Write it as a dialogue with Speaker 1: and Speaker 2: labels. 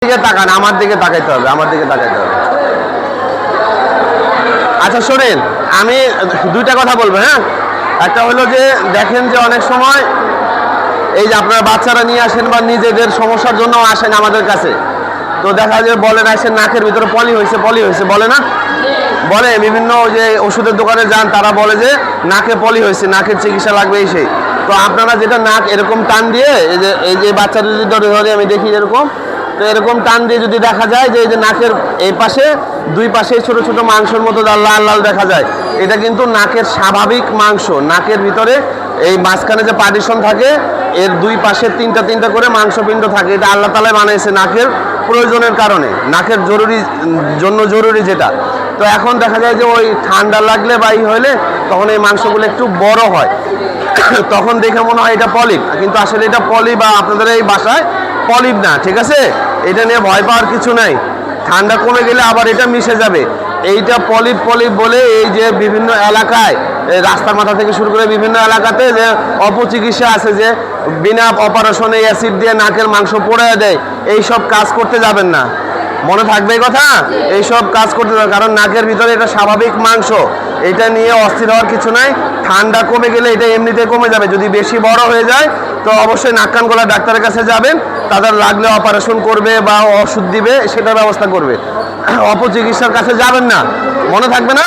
Speaker 1: দিকে তাকান, আমার দিকে তাকাইতে হবে, আমার দিকে তাকাইতে হবে। আচ্ছা শোনেন, আমি দুইটা কথা বলবো। হ্যাঁ, একটা হলো যে দেখেন যে অনেক সময় এই যে আপনারা বাচ্চারা নিয়ে আসেন বা নিজেদের সমস্যার জন্য আসেন আমাদের কাছে, তো দেখা যায় বলেন আসেন নাকের ভিতরে পলি হয়েছে বলে না, বলে বিভিন্ন যে ওষুধের দোকানে যান তারা বলে যে নাকে পলি হয়েছে, নাকের চিকিৎসা লাগবে এই সেই। তো আপনারা যেটা নাক এরকম টান দিয়ে এই যে বাচ্চাদের যদি ধরে আমি দেখি এরকম, তো এরকম টান দিয়ে যদি দেখা যায় যে এই যে নাকের এই পাশে দুই পাশে ছোট ছোট মাংসের মতো লাল লাল দেখা যায়, এটা কিন্তু নাকের স্বাভাবিক মাংস। নাকের ভিতরে এই মাঝখানে যে পার্টিশন থাকে এর দুই পাশে তিনটা করে মাংসপিণ্ড থাকে, এটা আল্লাহ তাআলা বানিয়েছে নাকের প্রয়োজনের কারণে, নাকের জরুরি যেটা। তো এখন দেখা যায় যে ওই ঠান্ডা লাগলে বা ই হলে তখন এই মাংসগুলো একটু বড় হয়, তখন দেখে মনে হয় এটা পলিপ, কিন্তু আসলে এটা পলিপ বা আপনাদের এই বাসায় পলিপ না, ঠিক আছে? এটা নিয়ে ভয় পাওয়ার কিছু নাই, ঠান্ডা কমে গেলে আবার এটা মিশে যাবে। এইটা পলিপ বলে এই যে বিভিন্ন এলাকায় রাস্তার মাথা থেকে শুরু করে বিভিন্ন এলাকাতে যে অপচিকিৎসা আছে, যে বিনা অপারেশনে অ্যাসিড দিয়ে নাকের মাংস পোড়ায় দেয়, এইসব কাজ করতে যাবেন না, মনে থাকবে এই কথা। এইসব কাজ করতে যাবে, কারণ নাকের ভিতরে এটা স্বাভাবিক মাংস, এটা নিয়ে অস্থির হওয়ার কিছু নাই। ঠান্ডা কমে গেলে এটা এমনিতে কমে যাবে, যদি বেশি বড় হয়ে যায় তো অবশ্যই নাক কান গলা ডাক্তারের কাছে যাবেন, তাদের লাগলে অপারেশন করবে বা ওষুধ দিবে, সেটার ব্যবস্থা করবে। অপচিকিৎসার কাছে যাবেন না, মনে থাকবে না।